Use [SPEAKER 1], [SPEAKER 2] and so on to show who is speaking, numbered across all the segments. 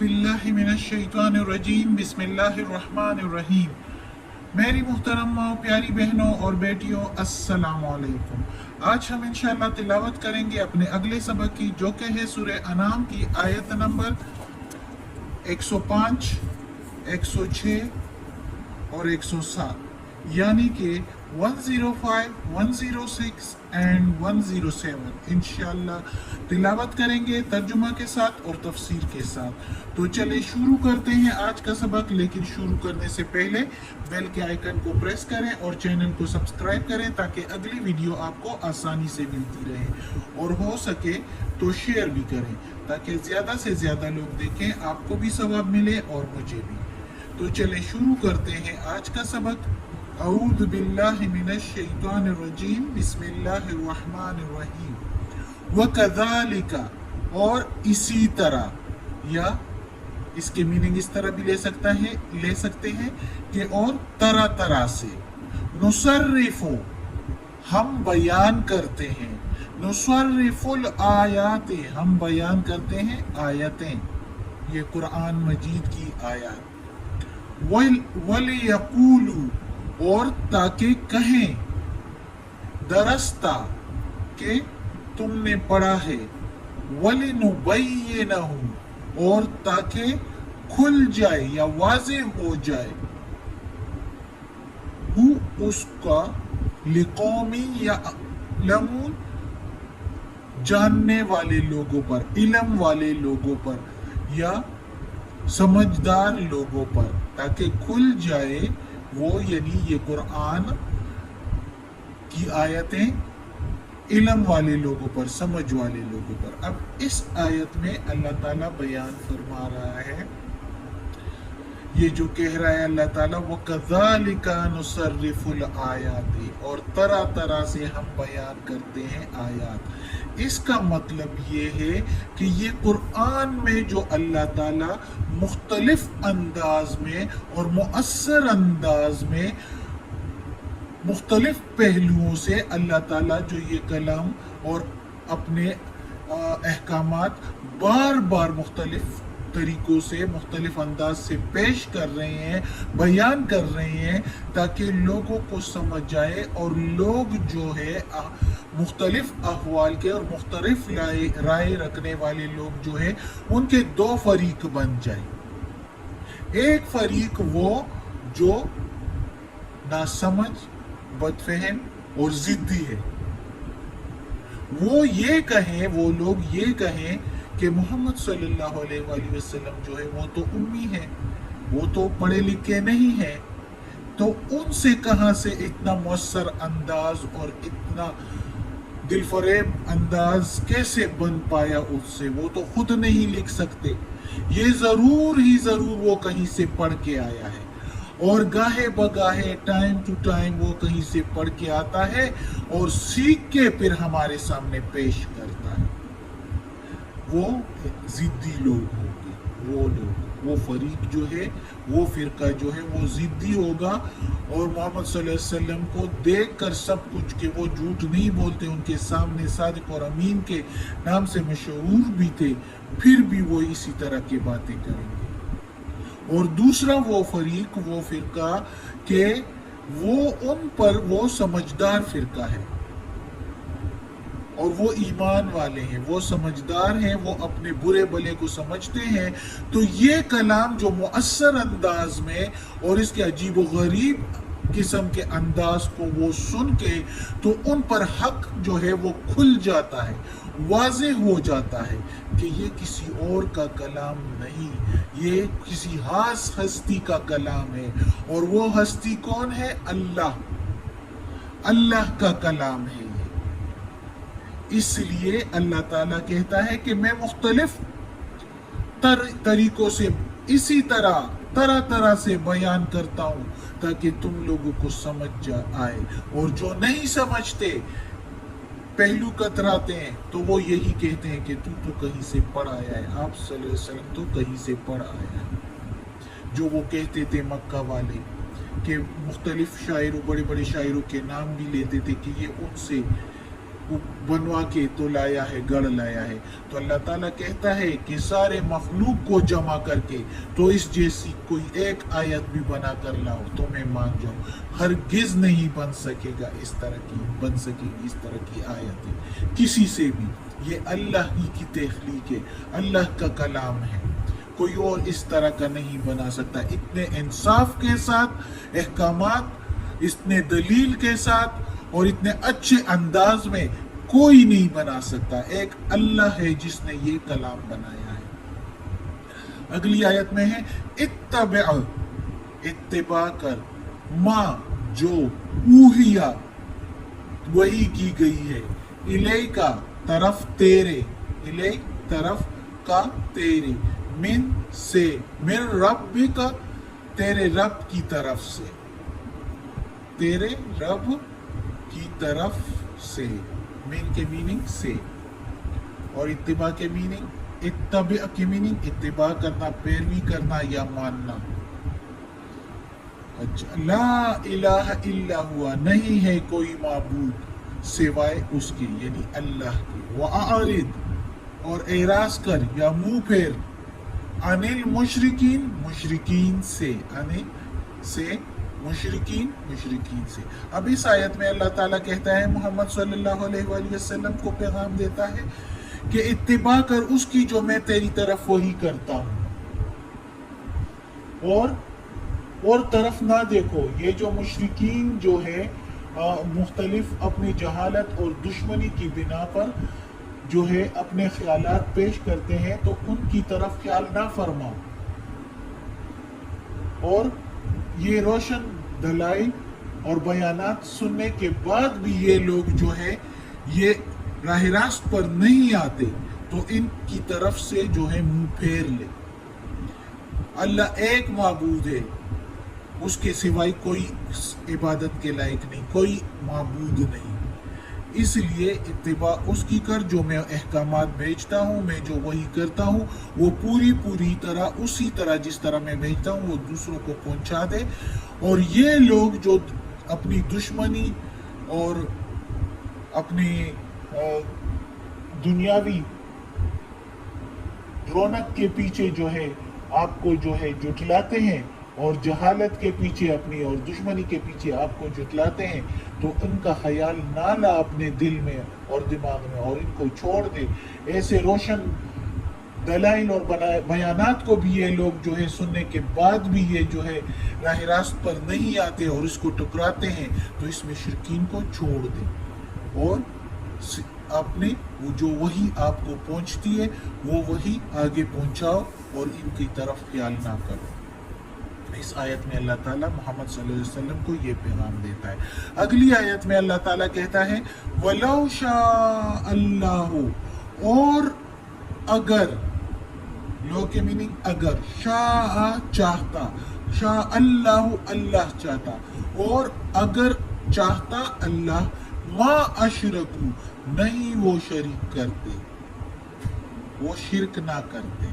[SPEAKER 1] बिल्लाहि मिनश्शैतानिर्रजीम बिस्मिल्लाहिर्रहमानिर्रहीम। मेरी मुहतरम माँ, प्यारी बहनों और बेटियों, अस्सलाम वालेकुम। आज हम इंशाअल्लाह तिलावत करेंगे अपने अगले सबक की, जो कि है सूरह अनाम की आयत नंबर 105, 106 और 107, यानी कि 105, 106 एंड 107 इंशाअल्लाह तिलावत करेंगे तर्जुमा के साथ और तफसीर के साथ। तो चले शुरू करते हैं आज का सबक, लेकिन शुरू करने से पहले बेल के आइकन को प्रेस करें और चैनल को सब्सक्राइब करें ताकि अगली वीडियो आपको आसानी से मिलती रहे, और हो सके तो शेयर भी करें ताकि ज़्यादा से ज़्यादा लोग देखें, आपको भी सवाब मिले और मुझे भी। तो चले शुरू करते हैं आज का सबक। औज़ु बिल्लाहि मिनश्शैतानिर्रजीम बिस्मिल्लाहिर्रहमानिर्रहीम। वकज़ालिका, और इसी तरह, या इसके मीनिंग इस तरह भी ले सकते हैं कि और तरह तरह से। नुसर्रिफु, हम बयान करते हैं। नुसर्रिफुल आयाते, हम बयान करते हैं आयतें, ये कुरान मजीद की आयत। वलियक़ूलू, और ताकि कहें, दरस्ता के तुमने पढ़ा है। वलिनुबय्यिनहु, और ताकि खुल जाए या वाज़ेह हो जाए, हु उसका, लिक़ौमी यअलमून, जानने वाले लोगों पर, इल्म वाले लोगों पर या समझदार लोगों पर, ताकि खुल जाए वो, यानी ये कुरान की आयतें इल्म वाले लोगों पर, समझ वाले लोगों पर। अब इस आयत में अल्लाह ताला बयान फरमा रहा है, ये जो कह रहा है अल्लाह ताला, वकज़ालिका नुसर्रिफुल आयाति, और तरह तरह से हम बयान करते हैं आयात। इसका मतलब ये है कि ये कुरान में जो अल्लाह ताला मुख्तलिफ अंदाज में और मुअस्सर अंदाज में मुख्तलिफ पहलुओं से अल्लाह ताला जो ये कलाम और अपने अहकामात बार बार मुख्तलिफ तरीकों से, मुख्तलिफ अंदाज से पेश कर रहे हैं, बयान कर रहे हैं, ताकि लोगों को समझ आए और लोग जो है मुख्तलिफ अहवाल के और मुख्तलिफ राय रखने वाले लोग जो है उनके दो फरीक बन जाए। एक फरीक वो जो नासमझ, बदफहम और जिद्दी है, वो लोग ये कहें कि मोहम्मद सल्लल्लाहु अलैहि वसल्लम जो है वो तो उम्मी है, वो तो पढ़े लिखे नहीं है, तो उनसे कहां से इतना मुअस्सर अंदाज और इतना दिलफरेब अंदाज कैसे बन पाया उससे? वो तो खुद नहीं लिख सकते, ये जरूर वो कहीं से पढ़ के आया है, और गाहे बगाहे टाइम टू टाइम वो कहीं से पढ़ के आता है और सीख के फिर हमारे सामने पेश करता है। वो जिद्दी लोग होंगे, वो फरीक जो है, वो फिरका जो है वो जिद्दी होगा, और मोहम्मद सल्लल्लाहु अलैहि वसल्लम को देखकर सब कुछ के वो झूठ नहीं बोलते, उनके सामने सादिक और अमीन के नाम से मशहूर भी थे, फिर भी वो इसी तरह की बातें करेंगे। और दूसरा वो फरीक, वो फिरका के वो उन पर वो समझदार फिरका है, और वो ईमान वाले हैं, वो समझदार हैं, वो अपने बुरे भले को समझते हैं। तो ये कलाम जो मुअस्सर अंदाज में और इसके अजीब व गरीब किस्म के अंदाज को वो सुन के, तो उन पर हक जो है वो खुल जाता है, वाज़ेह हो जाता है कि ये किसी और का कलाम नहीं, ये किसी खास हस्ती का कलाम है। और वो हस्ती कौन है? अल्लाह का कलाम है। इसलिए अल्लाह ताला कहता है कि मैं मुख्तलिफ तरीकों से इसी तरह से बयान करता हूं ताकि तुम लोगों को समझ आए, और जो नहीं समझते, पहलू कतराते हैं, तो वो यही कहते हैं कि तू तो कहीं से पढ़ आया है, आप सल्लल्लाहु अलैहि वसल्लम तो कहीं से पढ़ आया है। जो वो कहते थे मक्का वाले कि मुख्तलिफ शायरों, बड़े बड़े शायरों के नाम भी लेते थे कि ये उनसे बनवा के तो लाया है, गढ़ लाया है। तो अल्लाह ताला कहता है कि सारे मखलूक को जमा करके तो इस जैसी कोई एक आयत भी बना कर लाओ तो मैं मान जाऊं। हरगिज नहीं बन सकेगी इस तरह की आयत किसी से भी। ये अल्लाह ही की तख्लीक है, अल्लाह का कलाम है, कोई और इस तरह का नहीं बना सकता। इतने इंसाफ के साथ, अहकामात, इतने दलील के साथ और इतने अच्छे अंदाज में कोई नहीं बना सकता। एक अल्लाह है जिसने ये कलाम बनाया है। अगली आयत में है इत्तिबा कर, माँ जो ऊहिया वही की गई है, इलै का तरफ तेरे, इलै तरफ का तेरे, मिन से, मिन रब का तेरे रब की तरफ से, तेरे रब की तरफ से। मिन के मीनिंग से, और इत्तिबा के मीनिंग, इत्तिबा के मीनिंग इत्तिबा करना, पैरवी करना या मानना। अच्छा, ला इलाहा इल्ला हुआ, नहीं है कोई माबूद सिवाय उसके यानी अल्लाह के। वअरिद, और एराज कर या मुंह फेर, अनिल मुशरिकीन, मुशरिकीन से, अनिल से मुशरिकीन से। अब इस आयत में अल्लाह ताला कहता है मोहम्मद सल्लल्लाहु अलैहि वसल्लम को पैगाम देता है कि इत्तिबा कर उसकी जो मैं तेरी तरफ वही करता हूँ, और तरफ ना देखो। ये जो मुशरिकीन जो है मुख्तलिफ अपनी जहालत और दुश्मनी की बिना पर जो है अपने ख्यालात पेश करते हैं, तो उनकी तरफ ख्याल ना फरमाओ। और ये रोशन दलाइल और बयानात सुनने के बाद भी ये लोग जो है ये राह रास्त पर नहीं आते, तो इनकी तरफ से जो है मुंह फेर ले। अल्लाह एक माबूद है, उसके सिवाय कोई इबादत के लायक नहीं, कोई माबूद नहीं। इसलिए इत्तिबा उसकी कर जो मैं अहकामात भेजता हूँ, मैं जो वही करता हूँ वो पूरी तरह उसी तरह जिस तरह मैं भेजता हूँ वो दूसरों को पहुँचा दे। और ये लोग जो अपनी दुश्मनी और अपनी दुनियावी रौनक के पीछे जो है आपको जो है जुटलाते हैं, और जहालत के पीछे अपनी और दुश्मनी के पीछे आपको जुटलाते हैं, तो उनका ख्याल ना ला अपने दिल में और दिमाग में और इनको छोड़ दे। ऐसे रोशन दलाइल और बयानात को भी ये लोग जो है सुनने के बाद भी ये जो है राह रास्त पर नहीं आते और इसको टकराते हैं, तो इस मुशरिकीन को छोड़ दे और अपने वो जो वही आपको पहुंचती है वो वही आगे पहुंचाओ और इनकी तरफ ख्याल ना करो। इस आयत में अल्लाह ताला मोहम्मद सल्लल्लाहु अलैहि वसल्लम को ये पैगाम देता है। अगली आयत में अल्लाह ताला कहता है वलौ शाअ अल्लाहु, और अगर, लो के मीनिंग अगर, शाअ चाहता, शाअ अल्लाहु अल्लाह चाहता, और अगर चाहता अल्लाह, मा अशरकू नहीं वो शरीक करते, वो शिरक ना करते,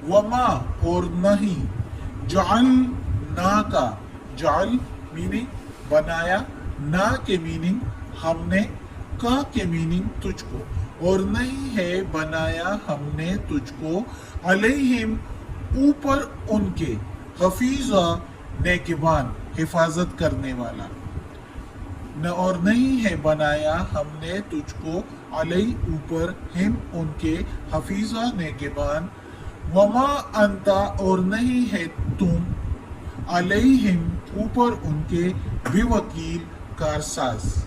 [SPEAKER 1] वमा और नहीं, जाल ना का, जाल मीनिंग बनाया, ना के मीनिंग हमने, का के मीनिंग तुझको, और नहीं है बनाया हमने तुझको, अलैहिम ऊपर उनके, हफीजा नेकिबान हिफाजत करने वाला, न और नहीं है बनाया हमने तुझको, अलई ऊपर, हिम उनके, हफीजा नेकिबान, वमा अंता और नहीं है तुम, अलैहिम ऊपर उनके, बेवकील कारसाज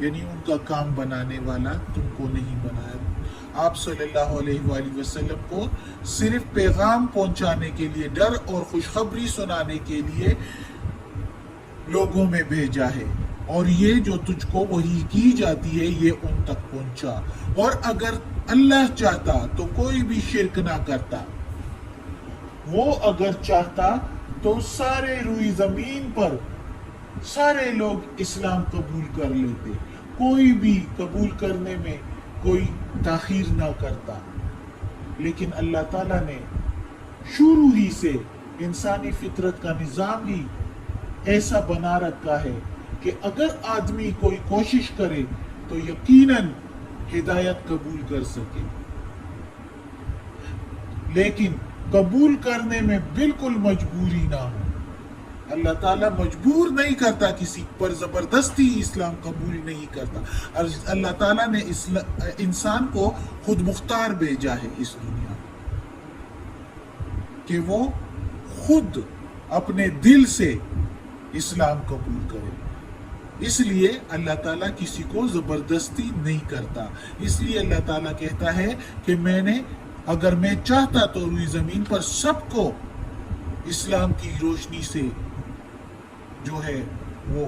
[SPEAKER 1] यानी उनका काम बनाने वाला तुमको नहीं बनाया। आप सल्लल्लाहु अलैहि वसल्लम को सिर्फ पैगाम पहुंचाने के लिए, डर और खुशखबरी सुनाने के लिए लोगों में भेजा है, और ये जो तुझको वही की जाती है ये उन तक पहुंचा। और अगर अल्लाह चाहता तो कोई भी शिरक ना करता, वो अगर चाहता तो सारे रुई जमीन पर सारे लोग इस्लाम कबूल कर लेते, कोई भी कबूल करने में कोई ताखीर ना करता। लेकिन अल्लाह ताला ने शुरू ही से इंसानी फितरत का निज़ाम ही ऐसा बना रखा है कि अगर आदमी कोई कोशिश करे تو یقیناً ہدایت قبول کر سکے. لیکن قبول کرنے میں بالکل مجبوری نہ ہو. اللہ تعالیٰ مجبور نہیں کرتا کسی پر، زبردستی اسلام قبول نہیں کرتا. اللہ تعالیٰ نے انسان کو خود مختار بھیجا ہے اس دنیا میں کہ وہ خود اپنے دل سے اسلام قبول کرے. اس لیے اللہ تعالیٰ کسی کو زبردستی نہیں کرتا. اس لیے اللہ تعالیٰ کہتا ہے کہ اگر میں چاہتا تو روئی زمین پر سب کو اسلام کی روشنی سے جو ہے وہ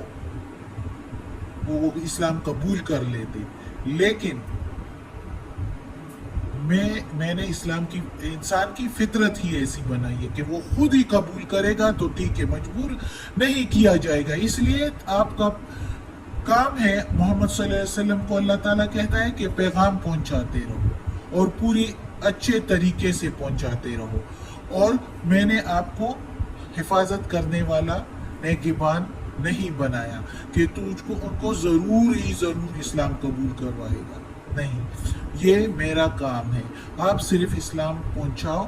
[SPEAKER 1] اسلام قبول کر لیتے. لیکن میں نے انسان کی فطرت ہی ایسی بنائی ہے کہ وہ خود ہی قبول کرے گا تو ٹھیک ہے، مجبور نہیں کیا جائے گا. اس لیے آپ کا کام ہے، محمد صلی اللہ علیہ وسلم کو اللہ تعالیٰ کہتا ہے کہ پیغام پہنچاتے رہو اور پوری اچھے طریقے سے پہنچاتے رہو. اور میں نے آپ کو حفاظت کرنے والا نگہبان نہیں بنایا کہ تو ان کو ضرور اسلام قبول کروائے گا. نہیں، یہ میرا کام ہے. آپ صرف اسلام پہنچاؤ.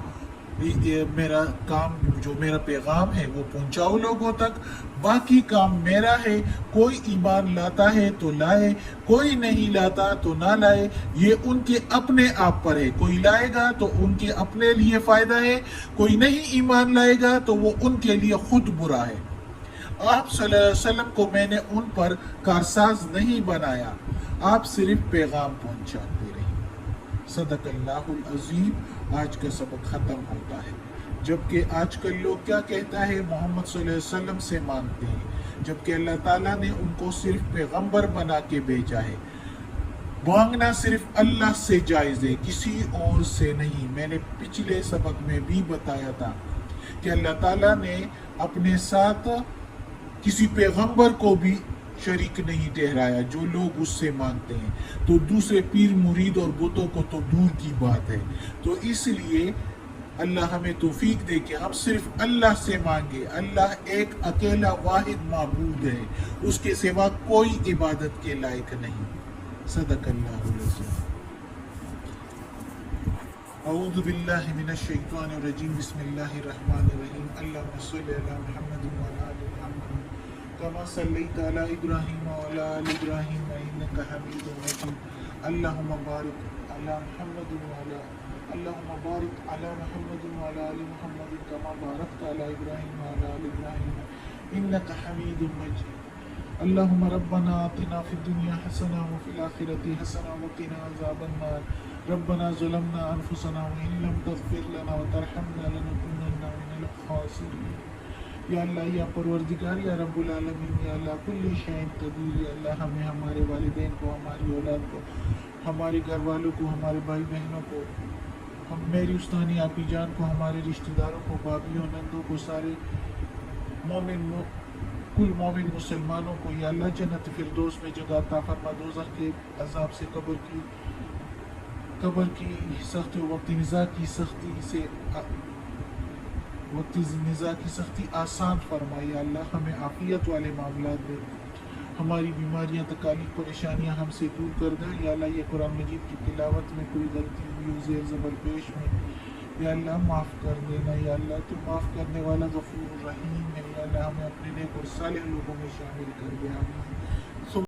[SPEAKER 1] میرا کام، جو میرا پیغام ہے وہ پہنچاؤ لوگوں تک. باقی کام میرا ہے. کوئی ایمان لاتا ہے تو لائے، کوئی نہیں لاتا تو نہ لائے. یہ ان کے اپنے آپ پر ہے. کوئی لائے گا تو ان کے اپنے لیے فائدہ ہے، کوئی نہیں ایمان لائے گا تو وہ ان کے لیے خود برا ہے. آپ صلی اللہ علیہ وسلم کو میں نے ان پر کارساز نہیں بنایا. آپ صرف پیغام پہنچاتے رہے. صدق اللہ العظیم. آج کا سبق ختم ہوتا ہے. جبکہ آج کل لوگ کیا کہتا ہے، محمد صلی اللہ علیہ وسلم سے مانگتے ہیں، جبکہ اللہ تعالیٰ نے ان کو صرف پیغمبر بنا کے بھیجا ہے. مانگنا صرف اللہ سے جائز ہے، کسی اور سے نہیں. میں نے پچھلے سبق میں بھی بتایا تھا کہ اللہ تعالیٰ نے اپنے ساتھ کسی پیغمبر کو بھی شریک نہیں ٹھہرایا جو لوگ اس سے مانگتے ہیں. تو دوسرے پیر مرید اور بتوں کو تو دور کی بات ہے. تو اس لیے اللہ ہمیں توفیق دے کہ ہم صرف اللہ سے مانگے. اللہ ایک اکیلا واحد معبود ہے، اس کے سوا کوئی عبادت کے لائق نہیں. صدق اللہ العظیم. اعوذ باللہ من الشیطان الرجیم. بسم اللہ الرحمن الرحیم. اللہم صلی علی محمد وعلی آل محمد کما صلیت علی ابراہیم وعلی آل ابراہیم انک حمید مجید. اللہم بارک علی محمد وعلی آل محمد کما بارکت علی ابراہیم وعلی آل ابراہیم انک حمید مجید. اللہم ربنا آتنا فی الدنیا حسنہ وفی الآخرۃ حسنہ وقنا عذاب النار. ربنا ظلمنا انفسنا وان لم تغفر لنا وترحمنا لنکونن من الخاسرین. یا اللہ، یا پروردگار، یا رب العالمین، یا اللہ کل شیء قدیر. یا اللہ ہمیں، ہمارے والدین کو، ہماری اولاد کو، ہمارے گھر والوں کو، ہمارے بھائی بہنوں کو، میری استانی آپی جان کو، ہمارے رشتہ داروں کو، بھابھیوں، نندوں کو، سارے مومن، کل مومن مسلمانوں کو یا اللہ جنت فردوس میں جگہ عطا فرما. دوزخ کے عذاب سے، قبر کی سختی، وقت نزاع کی سختی سے، وقت نزاع کی سختی آسان فرما. یا اللہ ہمیں عافیت والے معاملات دے. ہماری بیماریاں، تکالیف، پریشانیاں ہم سے دور کر دیں. یا اللہ یہ قرآن مجید کی تلاوت میں کوئی غلطی ہوئی، زیر زبر پیش میں، یا اللہ معاف کر دینا. یا اللہ تو معاف کرنے والا غفور رحیم ہے. یا اللہ ہمیں اپنے نیک اور صالح لوگوں میں شامل کر دے. آمین.